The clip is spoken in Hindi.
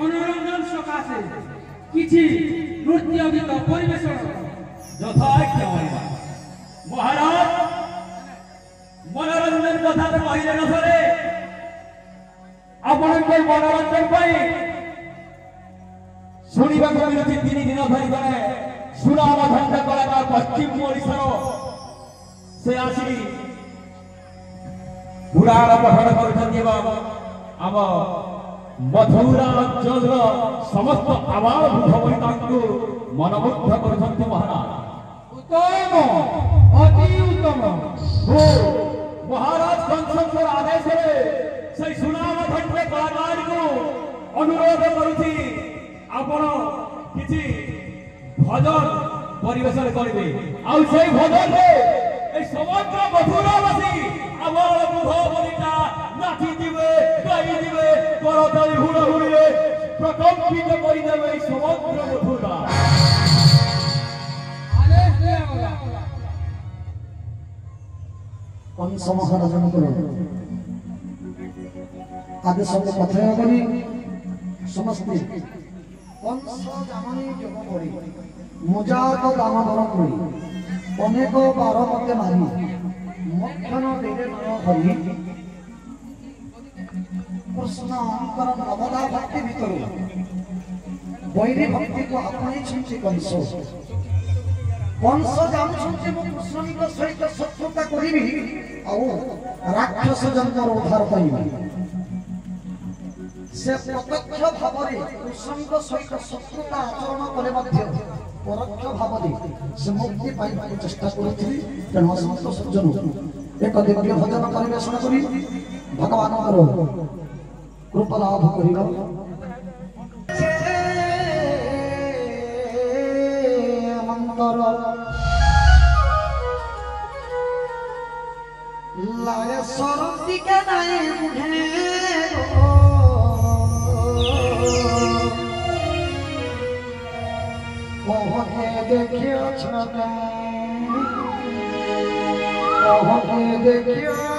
मनोरंजन सकाशे किछि नृत्य गीत परिवेशन यथाख्य महाराज मनोरंजन कथा कहले न सरे आपण को मनोरंजन पाई सुनिबा को मिलती 3 दिन धरि गले सुनाम धंदा कलाकार पश्चिम ओडिसा से आसी पुराण पठन करछन्ती बाबा आम मथुरा अंचल समस्त आवाज भवनी मनमुग्ध करछन्ती महाराज उत्तम अति उत्तम हो महाराज कंसर आदेश से सुनाम धंदा कलाकार को अनुरोध करूची आपण किछि भजन परिवेशन करिवे आ से भजन रे ए समग्र मथुरावासी आवाज भवनीटा नाची दिवे गाई दिवे करताली हुड़हुड़े प्रकम्पित करि देवे समग्र मथुरा आदेश दे होला कंस महाराजन को आदेश को कथय करी समस्त कंस जामनी जग करी मुजात दामोदर करी अनेक बार मते मारी मक्षण देले न करी कृष्ण अंतर नवदा भक्ति भीतर वैरी भक्ति को अपने छिंची कंस कंस जामुछंती मो कृष्ण सहित शत्रुता करिबी आ राक्षस जन्मर उद्धार पाइबी से प्रत्यक्ष भाव कृष्ण सहित शत्रुता आचरण कले मध्य परोक्ष भाव से मुक्ति पाइबा चेष्टा करुथि तेणु समस्त सज्जन एक दिव्य भजन परिवेशन करी भगवान कृपा लाभ करिबा मंतर लाय सरती के नाय मुझे मोहने देखियो छने मोहने देखियो